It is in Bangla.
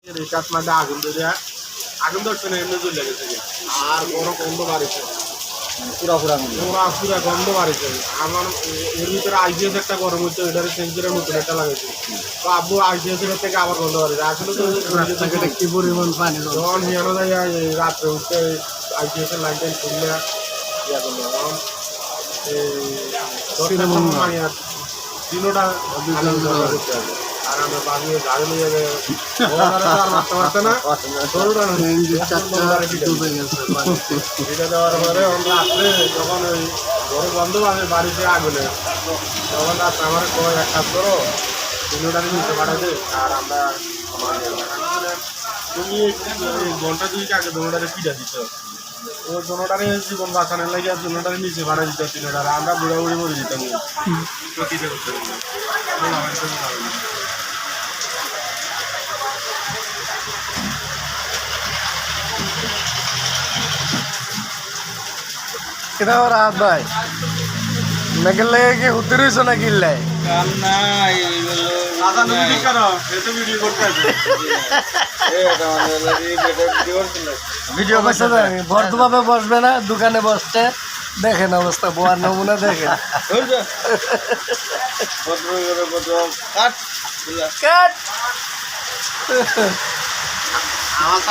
রিচার্জ মাঝে আগুন ধরে আগুন ধরছে না এমনি চলে গেছে আর বড় গন্ধ বাড়িছে পুরা পুরা পুরা গন্ধ বাড়িছে আমার এর ভিতরে আইজিএস একটা গরম হচ্ছে ওইটারে সেন্সরের মতন একটা লাগাইছে তো আব্বু আইজিএস এর থেকে আবার গন্ধ বাড়িছে আসলে তো কি পরিমাণ পানি যখন হিয়ানো যায় রাত্রে উঠতে আইজিএস এর লাইন টাইন খুললে ইয়া করলো দিনোটা আর আমরা বানিয়ে গাড়ি নিয়ে যাবে মারতে পারছে না এটা দেওয়ার পরে আমরা আসলে যখন ওই বড় বন্ধ বাড়িতে আগুনে তখন রাত্রে আমার কয় এক কাজ করো দিনোটা নিতে পাঠাতে আর আমরা তুমি ঘন্টা দুই আগে দোনোটারে পিঠা দিত ও দোনোটারে জীবন বাঁচানোর লাগে আর দোনোটারে নিচে ভাড়া দিত তিনোটারে আমরা বুড়া বুড়ি মরে দিতাম প্রতিটা করতে কিনা রাত ভাই মেঘের লেগে কি হুতে রইছ না কিল্লাই ভিডিও করছে ভরদুভাবে বসবে না দোকানে বসতে দেখেন অবস্থা বোয়ার নমুনা দেখেন আমার